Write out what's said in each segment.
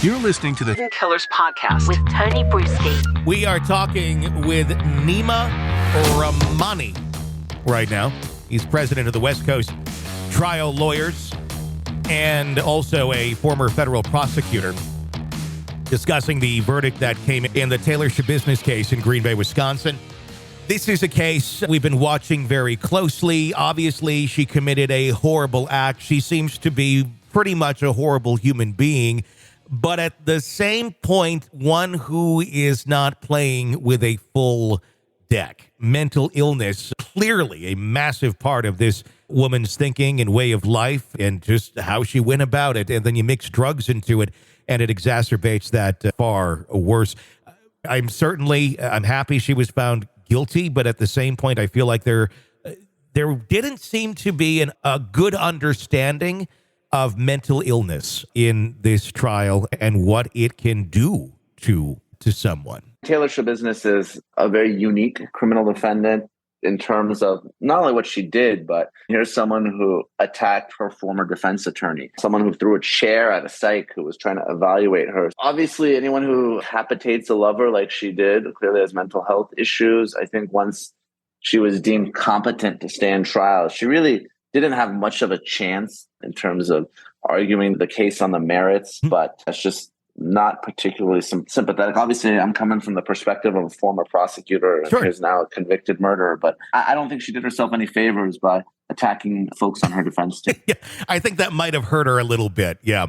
You're listening to the Killers Podcast with Tony Brueski. We are talking with Neama Rahmani right now. He's president of the West Coast Trial Lawyers and also a former federal prosecutor, discussing the verdict that came in the Taylor Schabusiness case in Green Bay, Wisconsin. This is a case we've been watching very closely. Obviously, she committed a horrible act. She seems to be pretty much a horrible human being, but at the same point, one who is not playing with a full deck. Mental illness, clearly a massive part of this woman's thinking and way of life and just how she went about it. And then you mix drugs into it, and it exacerbates that far worse. I'm happy she was found guilty, but at the same point, I feel like there didn't seem to be a good understanding of mental illness in this trial and what it can do to someone. Taylor Schabusiness is a very unique criminal defendant in terms of not only what she did, but here's someone who attacked her former defense attorney, someone who threw a chair at a psych who was trying to evaluate her. Obviously, anyone who decapitates a lover like she did clearly has mental health issues. I think once she was deemed competent to stand trial, she really didn't have much of a chance in terms of arguing the case on the merits, but that's just not particularly sympathetic. Obviously, I'm coming from the perspective of a former prosecutor who's now a convicted murderer, but I don't think she did herself any favors by attacking folks on her defense team. Yeah, I think that might have hurt her a little bit. Yeah.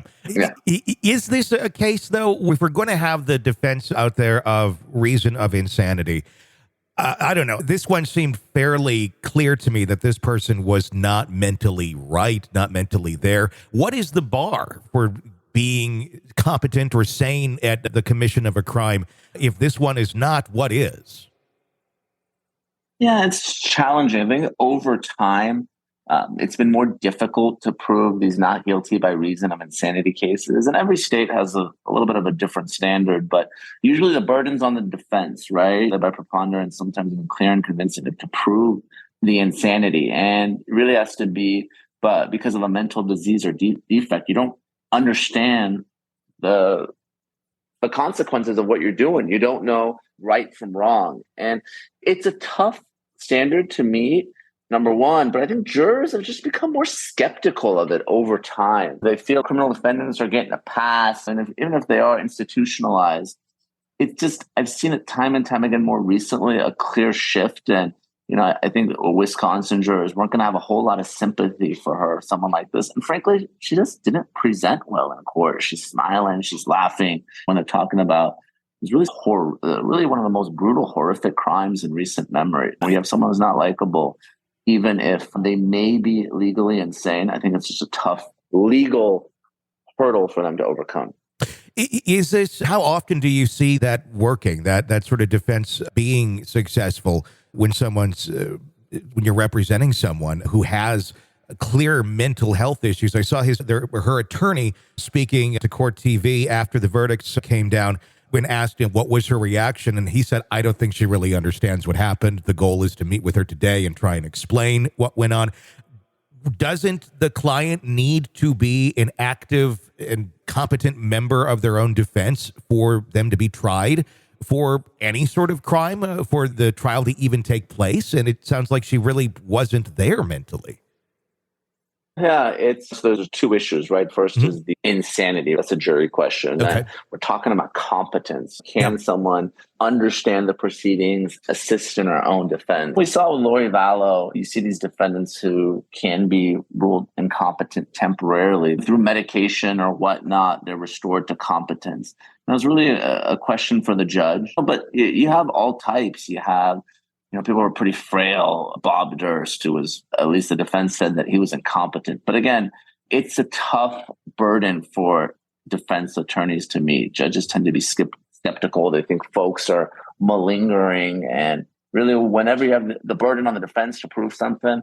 Is this a case, though, if we're going to have the defense out there of reason of insanity? I don't know. This one seemed fairly clear to me that this person was not mentally right, not mentally there. What is the bar for being competent or sane at the commission of a crime? If this one is not, what is? Yeah, it's challenging. I think over time, it's been more difficult to prove these not guilty by reason of insanity cases. And every state has a little bit of a different standard, but usually the burden's on the defense, right? By preponderance, sometimes even clear and convincing to prove the insanity. And it really has to be but because of a mental disease or defect. You don't understand the consequences of what you're doing. You don't know right from wrong. And it's a tough standard to meet, number one, but I think jurors have just become more skeptical of it over time. They feel criminal defendants are getting a pass, and even if they are institutionalized, I've seen it time and time again more recently, a clear shift. And, I think Wisconsin jurors weren't going to have a whole lot of sympathy for her, someone like this. And frankly, she just didn't present well in court. She's smiling, she's laughing when they're talking about it's really really one of the most brutal, horrific crimes in recent memory. When you have someone who's not likable, even if they may be legally insane, I think it's just a tough legal hurdle for them to overcome. How often do you see that working, that sort of defense being successful when when you're representing someone who has clear mental health issues? I saw her attorney speaking to Court TV after the verdicts came down when asked him what was her reaction, and he said, I don't think she really understands what happened. The goal is to meet with her today and try and explain what went on. Doesn't the client need to be an active and competent member of their own defense for them to be tried for any sort of crime, for the trial to even take place? And it sounds like she really wasn't there mentally. Yeah, there's two issues, right? First is the insanity. That's a jury question. Okay. And we're talking about competence. Can someone understand the proceedings, assist in our own defense? We saw with Lori Vallow, you see these defendants who can be ruled incompetent temporarily through medication or whatnot. They're restored to competence. And it was really a question for the judge. But you have all types. You have people were pretty frail. Bob Durst, who was, at least the defense said that he was incompetent. But again, it's a tough burden for defense attorneys to meet. Judges tend to be skeptical. They think folks are malingering. And really, whenever you have the burden on the defense to prove something,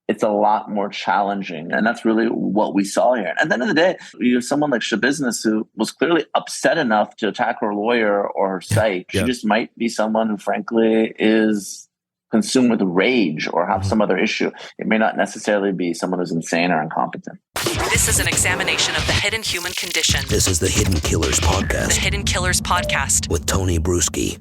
it's a lot more challenging. And that's really what we saw here. And at the end of the day, you have someone like Schabusiness who was clearly upset enough to attack her lawyer or her psych. She just might be someone who, frankly, is consumed with rage or have some other issue. It may not necessarily be someone who's insane or incompetent. This is an examination of the hidden human condition. This is the Hidden Killers Podcast. The Hidden Killers Podcast with Tony Brueski.